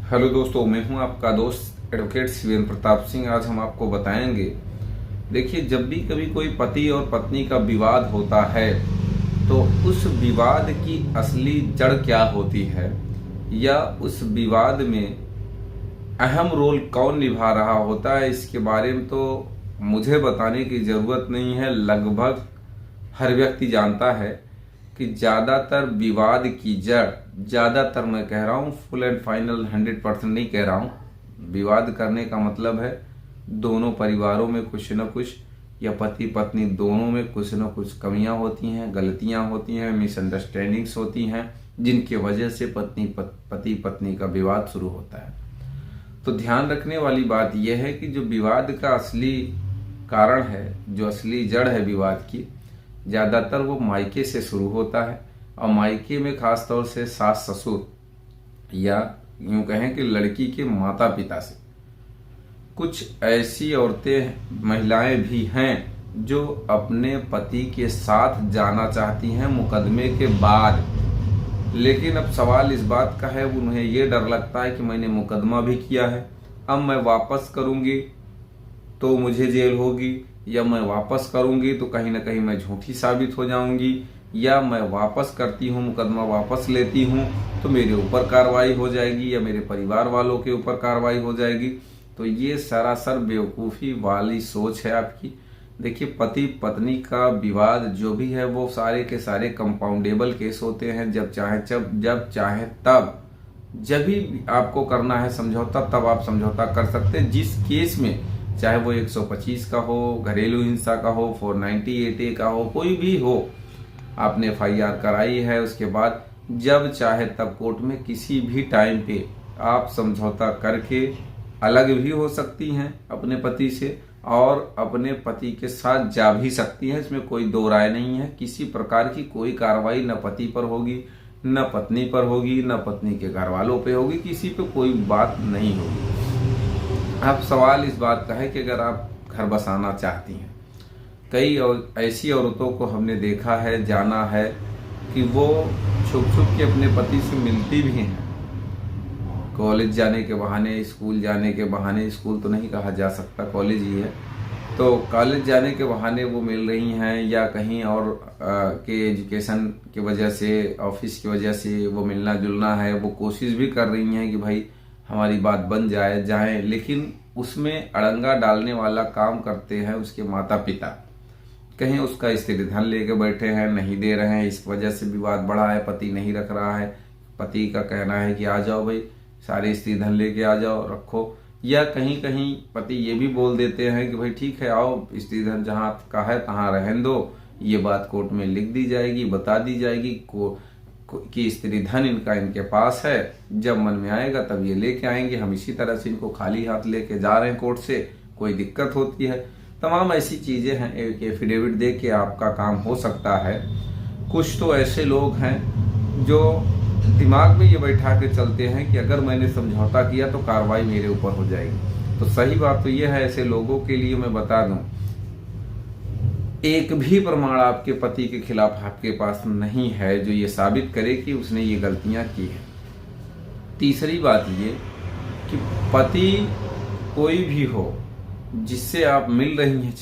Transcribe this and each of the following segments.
Hello दोस्तों, मैं हूं आपका दोस्त एडवोकेट शिवेंद्र प्रताप सिंह। आज हम आपको बताएंगे, देखिए, जब भी कभी कोई पति और पत्नी का विवाद होता है तो उस विवाद की असली जड़ क्या होती है या उस विवाद में अहम रोल कौन निभा रहा होता है, इसके बारे में तो मुझे बताने की ज़रूरत नहीं है। लगभग हर व्यक्ति जानता है कि ज़्यादातर विवाद की जड़, ज़्यादातर मैं कह रहा हूँ, फुल एंड फाइनल 100% नहीं कह रहा हूँ। विवाद करने का मतलब है दोनों परिवारों में कुछ न कुछ, या पति पत्नी दोनों में कुछ न कुछ कमियां होती हैं, गलतियां होती हैं, मिसअंडरस्टैंडिंग्स होती हैं, जिनकी वजह से पति पत्नी का विवाद शुरू होता है। तो ध्यान रखने वाली बात यह है कि जो विवाद का असली कारण है, जो असली जड़ है विवाद की, ज़्यादातर वो मायके से शुरू होता है। और मायके में खास तौर से सास ससुर, या यूं कहें कि लड़की के माता पिता से। कुछ ऐसी औरतें, महिलाएं भी हैं जो अपने पति के साथ जाना चाहती हैं मुकदमे के बाद, लेकिन अब सवाल इस बात का है, उन्हें ये डर लगता है कि मैंने मुकदमा भी किया है, अब मैं वापस करूंगी तो मुझे जेल होगी, या मैं वापस करूंगी तो कहीं ना कहीं मैं झूठी साबित हो जाऊंगी, या मैं वापस करती हूँ, मुकदमा वापस लेती हूँ तो मेरे ऊपर कार्रवाई हो जाएगी या मेरे परिवार वालों के ऊपर कार्रवाई हो जाएगी। तो ये सरासर बेवकूफ़ी वाली सोच है आपकी। देखिए, पति पत्नी का विवाद जो भी है वो सारे के सारे कंपाउंडेबल केस होते हैं। जब चाहे तब, जब भी आपको करना है समझौता, तब आप समझौता कर सकते हैं। जिस केस में, चाहे वो 125 का हो, घरेलू हिंसा का हो, 498A का हो, कोई भी हो, आपने FIR कराई है, उसके बाद जब चाहे तब कोर्ट में किसी भी टाइम पे आप समझौता करके अलग भी हो सकती हैं अपने पति से, और अपने पति के साथ जा भी सकती हैं। इसमें कोई दो राय नहीं है। किसी प्रकार की कोई कार्रवाई न पति पर होगी, न पत्नी पर होगी, न पत्नी के घर वालों पे होगी, किसी पे कोई बात नहीं होगी। अब सवाल इस बात का है कि अगर आप घर बसाना चाहती हैं, कई और ऐसी औरतों को हमने देखा है, जाना है कि वो छुप छुप के अपने पति से मिलती भी हैं। कॉलेज जाने के बहाने, स्कूल जाने के बहाने, स्कूल तो नहीं कहा जा सकता, कॉलेज ही है, तो कॉलेज जाने के बहाने वो मिल रही हैं, या कहीं और के एजुकेशन की वजह से, ऑफिस की वजह से वो मिलना जुलना है, वो कोशिश भी कर रही हैं कि भाई हमारी बात बन जाए, लेकिन उसमें अड़ंगा डालने वाला काम करते हैं उसके माता पिता। कहीं उसका स्त्री धन लेके बैठे हैं, नहीं दे रहे हैं, इस वजह से विवाद बढ़ा है, पति नहीं रख रहा है। पति का कहना है कि आ जाओ भाई, सारे स्त्री धन लेके आ जाओ, रखो। या कहीं कहीं पति ये भी बोल देते हैं कि भाई ठीक है, आओ, स्त्री धन जहाँ का है तहाँ रहने दो, ये बात कोर्ट में लिख दी जाएगी, बता दी जाएगी कि स्त्री धन इनका इनके पास है, जब मन में आएगा तब ये लेके आएंगे, हम इसी तरह से इनको खाली हाथ लेके जा रहे हैं कोर्ट से, कोई दिक्कत होती है। तमाम ऐसी चीजें हैं, एक एफिडेविट दे के आपका काम हो सकता है। कुछ तो ऐसे लोग हैं जो दिमाग में ये बैठा के चलते हैं कि अगर मैंने समझौता किया तो कार्रवाई मेरे ऊपर हो जाएगी। तो सही बात तो ये है, ऐसे लोगों के लिए मैं बता दूं, एक भी प्रमाण आपके पति के खिलाफ आपके पास नहीं है जो ये साबित करे कि उसने ये गलतियां की हैं। तीसरी बात ये कि पति कोई भी हो जिससे आप मिल रही हैं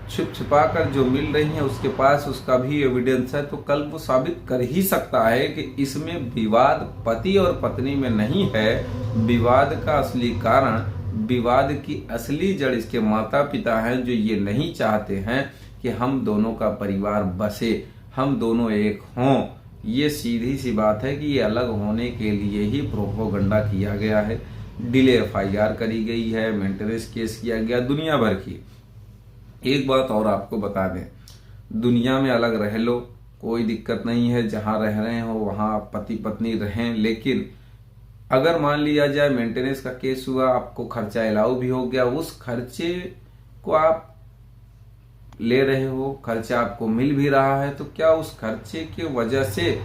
छुप छुपा कर जो मिल रही हैं, उसके पास उसका भी एविडेंस है, तो कल वो साबित कर ही सकता है कि इसमें विवाद पति और पत्नी में नहीं है। विवाद का असली कारण, विवाद की असली जड़ इसके माता पिता हैं, जो ये नहीं चाहते हैं कि हम दोनों का परिवार बसे, हम दोनों एक हों। ये सीधी सी बात है कि ये अलग होने के लिए ही प्रोपोगंडा किया गया है, डिले FIR करी गई है, मेंटेनेंस केस किया गया, दुनिया भर की। एक बात और आपको बता दें, दुनिया में अलग रह लो, कोई दिक्कत नहीं है, जहां रह रहे हो वहां पति पत्नी रहें, लेकिन अगर मान लिया जाए मेंटेनेंस का केस हुआ, आपको खर्चा अलाउ भी हो गया, उस खर्चे को आप ले रहे हो, खर्चा आपको मिल भी रहा है, तो क्या उस खर्चे की वजह से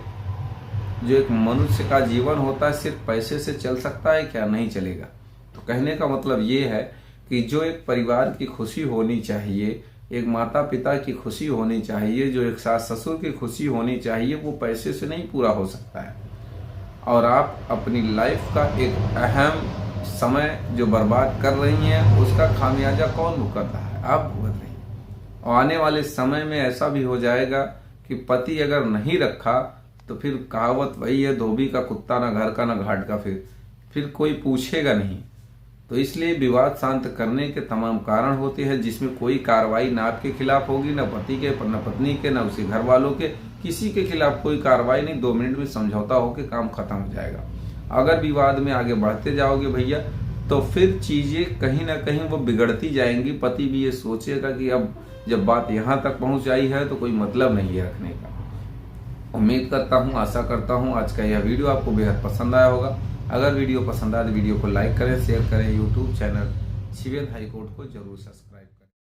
जो एक मनुष्य का जीवन होता है सिर्फ पैसे से चल सकता है क्या? नहीं चलेगा। तो कहने का मतलब ये है कि जो एक परिवार की खुशी होनी चाहिए, एक माता पिता की खुशी होनी चाहिए, जो एक सास ससुर की खुशी होनी चाहिए, वो पैसे से नहीं पूरा हो सकता है। और आप अपनी लाइफ का एक अहम समय जो बर्बाद कर रही हैं उसका खामियाजा कौन भुगत रहा है? आप भुगत रही हैं। और आने वाले समय में ऐसा भी हो जाएगा कि पति अगर नहीं रखा तो फिर कहावत वही है, धोबी का कुत्ता ना घर का ना घाट का, फिर कोई पूछेगा नहीं। तो इसलिए विवाद शांत करने के तमाम कारण होते हैं जिसमें कोई कार्रवाई ना आपके खिलाफ होगी, ना पति के, ना पत्नी के, ना उसके घर वालों के, किसी के खिलाफ कोई कार्रवाई नहीं। 2 मिनट में समझौता होकर काम खत्म हो जाएगा। अगर विवाद में आगे बढ़ते जाओगे भैया तो फिर चीजें कहीं ना कहीं वो बिगड़ती जाएंगी। पति भी ये सोचेगा कि अब जब बात यहाँ तक पहुंच आई है तो कोई मतलब नहीं है रखने का। उम्मीद करता हूँ, आशा करता हूँ आज का यह वीडियो आपको बेहद पसंद आया होगा। अगर वीडियो पसंद आए तो वीडियो को लाइक करें, शेयर करें। यूट्यूब चैनल शिवेन हाईकोर्ट को जरूर सब्सक्राइब